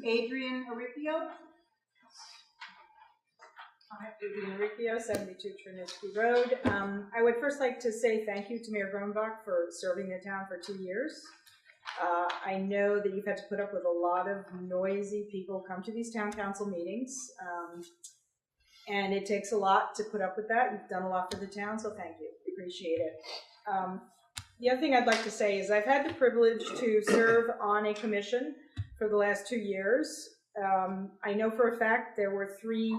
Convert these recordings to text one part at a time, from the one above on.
Adrienne Aurichio. Adrienne Aurichio, 72 Trinity Road. I would first like to say thank you to Mayor Groenbach for serving the town for 2 years. I know that you've had to put up with a lot of noisy people come to these town council meetings, and it takes a lot to put up with that. You've done a lot for the town, so thank you. Appreciate it. The other thing I'd like to say is I've had the privilege to serve on a commission for the last 2 years. I know for a fact there were 3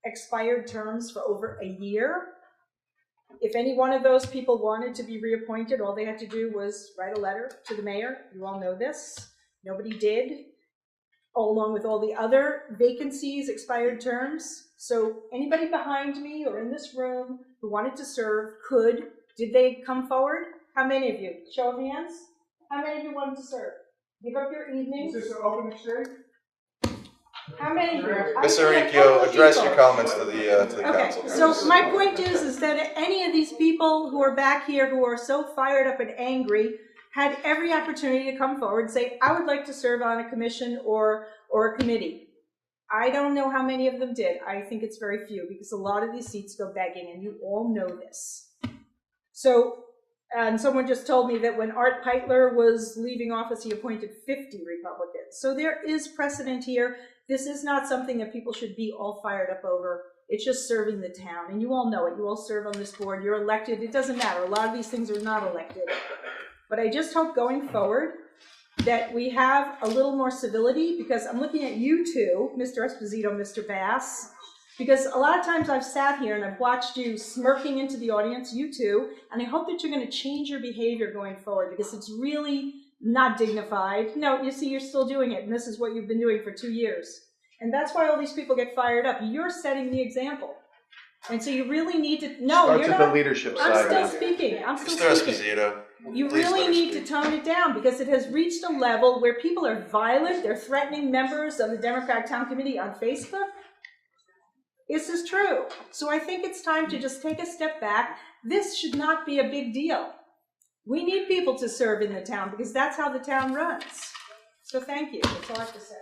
expired terms for over a year. If any one of those people wanted to be reappointed, all they had to do was write a letter to the mayor. You all know this. Nobody did, along with all the other vacancies, expired terms. So anybody behind me or in this room who wanted to serve could. Did they come forward? How many of you? Show of hands. How many of you wanted to serve? Give up your evenings. Is this an open exchange? How many of you? Mr. Aurichio, address your comments to the council. So my point is that any of these people who are back here who are so fired up and angry had every opportunity to come forward and say, I would like to serve on a commission or a committee. I don't know how many of them did. I think it's very few because a lot of these seats go begging, and you all know this. So, and someone just told me that when Art Peitler was leaving office, he appointed 50 Republicans. So there is precedent here. This is not something that people should be all fired up over. It's just serving the town, and you all know it. You all serve on this board. You're elected. It doesn't matter. A lot of these things are not elected. But I just hope going forward that we have a little more civility, because I'm looking at you two, Mr. Esposito, Mr. Bass, because a lot of times I've sat here and I've watched you smirking into the audience, you two, and I hope that you're going to change your behavior going forward, because it's really not dignified. No, you see, you're still doing it, and this is what you've been doing for 2 years. And that's why all these people get fired up. You're setting the example. And so you really need to, no, Starts you're at not. the leadership I'm side. still speaking. I'm still Mr. speaking. Esposito, You please really let her need to speak. tone it down, because it has reached a level where people are violent. They're threatening members of the Democratic Town Committee on Facebook. This is true. So I think it's time to just take a step back. This should not be a big deal. We need people to serve in the town, because that's how the town runs. So thank you. That's all I have to say.